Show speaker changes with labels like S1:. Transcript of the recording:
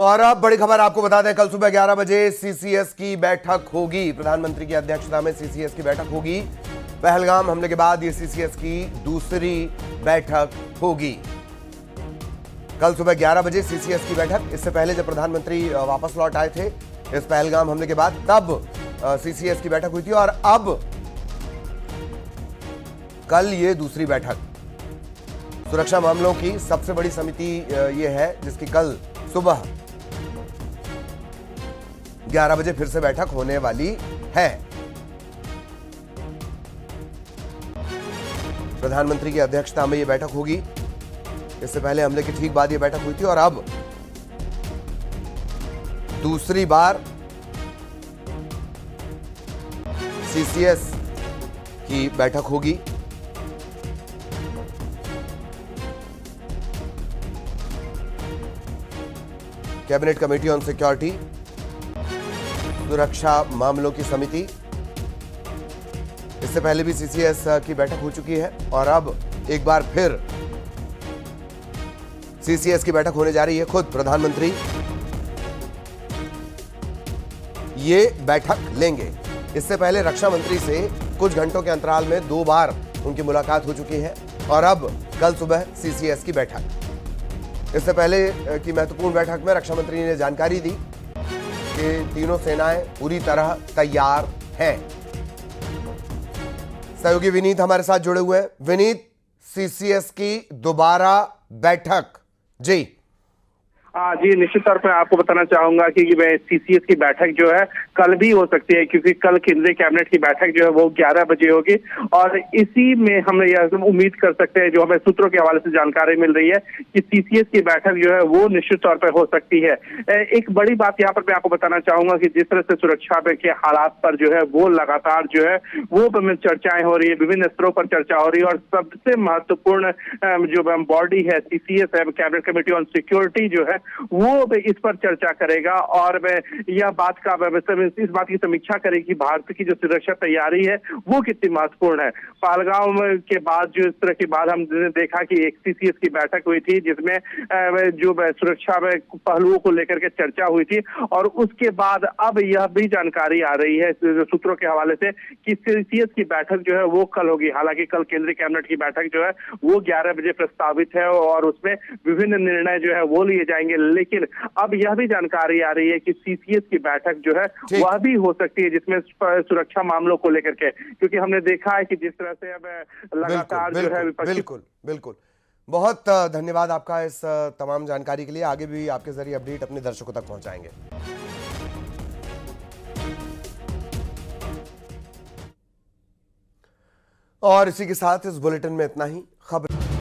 S1: और अब बड़ी खबर आपको बता दें, कल सुबह 11 बजे सीसीएस की बैठक होगी। प्रधानमंत्री की अध्यक्षता में सीसीएस की बैठक होगी। पहलगाम हमले के बाद ये सीसीएस की दूसरी बैठक होगी। कल सुबह 11 बजे सीसीएस की बैठक। इससे पहले जब प्रधानमंत्री वापस लौट आए थे इस पहलगाम हमले के बाद, तब सीसीएस की बैठक हुई थी और अब कल ये दूसरी बैठक। सुरक्षा मामलों की सबसे बड़ी समिति ये है जिसकी कल सुबह 11 बजे फिर से बैठक होने वाली है। प्रधानमंत्री की अध्यक्षता में यह बैठक होगी। इससे पहले हमले के ठीक बाद यह बैठक हुई थी और अब दूसरी बार सीसीएस की बैठक होगी। कैबिनेट कमेटी ऑन सिक्योरिटी, सुरक्षा मामलों की समिति। इससे पहले भी सीसीएस की बैठक हो चुकी है और अब एक बार फिर सीसीएस की बैठक होने जा रही है। खुद प्रधानमंत्री ये बैठक लेंगे। इससे पहले रक्षा मंत्री से कुछ घंटों के अंतराल में 2 बार उनकी मुलाकात हो चुकी है और अब कल सुबह सीसीएस की बैठक। इससे पहले की महत्वपूर्ण बैठक में रक्षा मंत्री ने जानकारी दी कि तीनों सेनाएं पूरी तरह तैयार हैं। सहयोगी विनीत हमारे साथ जुड़े हुए हैं। विनीत, सीसीएस की दोबारा बैठक जी।
S2: जी, निश्चित तौर पर आपको बताना चाहूंगा कि सीसीएस की बैठक जो है कल भी हो सकती है, क्योंकि कल केंद्रीय कैबिनेट की बैठक जो है वो 11 बजे होगी और इसी में हम यह उम्मीद कर सकते हैं, जो हमें सूत्रों के हवाले से जानकारी मिल रही है कि सीसीएस की बैठक जो है वो निश्चित तौर पर हो सकती है। एक बड़ी बात यहाँ पर मैं आपको बताना चाहूंगा कि जिस तरह से सुरक्षा के हालात पर जो है वो लगातार जो है वो चर्चाएं हो रही है, विभिन्न स्तरों पर चर्चा हो रही है और सबसे महत्वपूर्ण जो बॉडी है सीसीएस है, कैबिनेट कमेटी ऑन सिक्योरिटी जो है वो इस पर चर्चा करेगा और यह बात का इस बात की समीक्षा करेगी कि भारत की जो सुरक्षा तैयारी है वो कितनी महत्वपूर्ण है। पहलगाम के बाद जो इस तरह की बात हमने देखा कि एक सीसीएस की बैठक हुई थी जिसमें जो सुरक्षा पहलुओं को लेकर के चर्चा हुई थी और उसके बाद अब यह भी जानकारी आ रही है सूत्रों के हवाले से कि सीसीएस की बैठक जो है वो कल होगी। हालांकि कल केंद्रीय कैबिनेट की बैठक जो है वो 11 बजे प्रस्तावित है और उसमें विभिन्न निर्णय जो है वो लिए जाएंगे, लेकिन अब यह भी जानकारी आ रही है कि सीसीएस की बैठक जो है वह भी हो सकती है जिसमें सुरक्षा मामलों को लेकर के, क्योंकि हमने देखा है कि जिस तरह से अब लगातार जो है
S1: बिल्कुल बहुत धन्यवाद आपका इस तमाम जानकारी के लिए। आगे भी आपके जरिए अपडेट अपने दर्शकों तक पहुंचाएंगे। और इसी के साथ इस बुलेटिन में इतना ही। खबर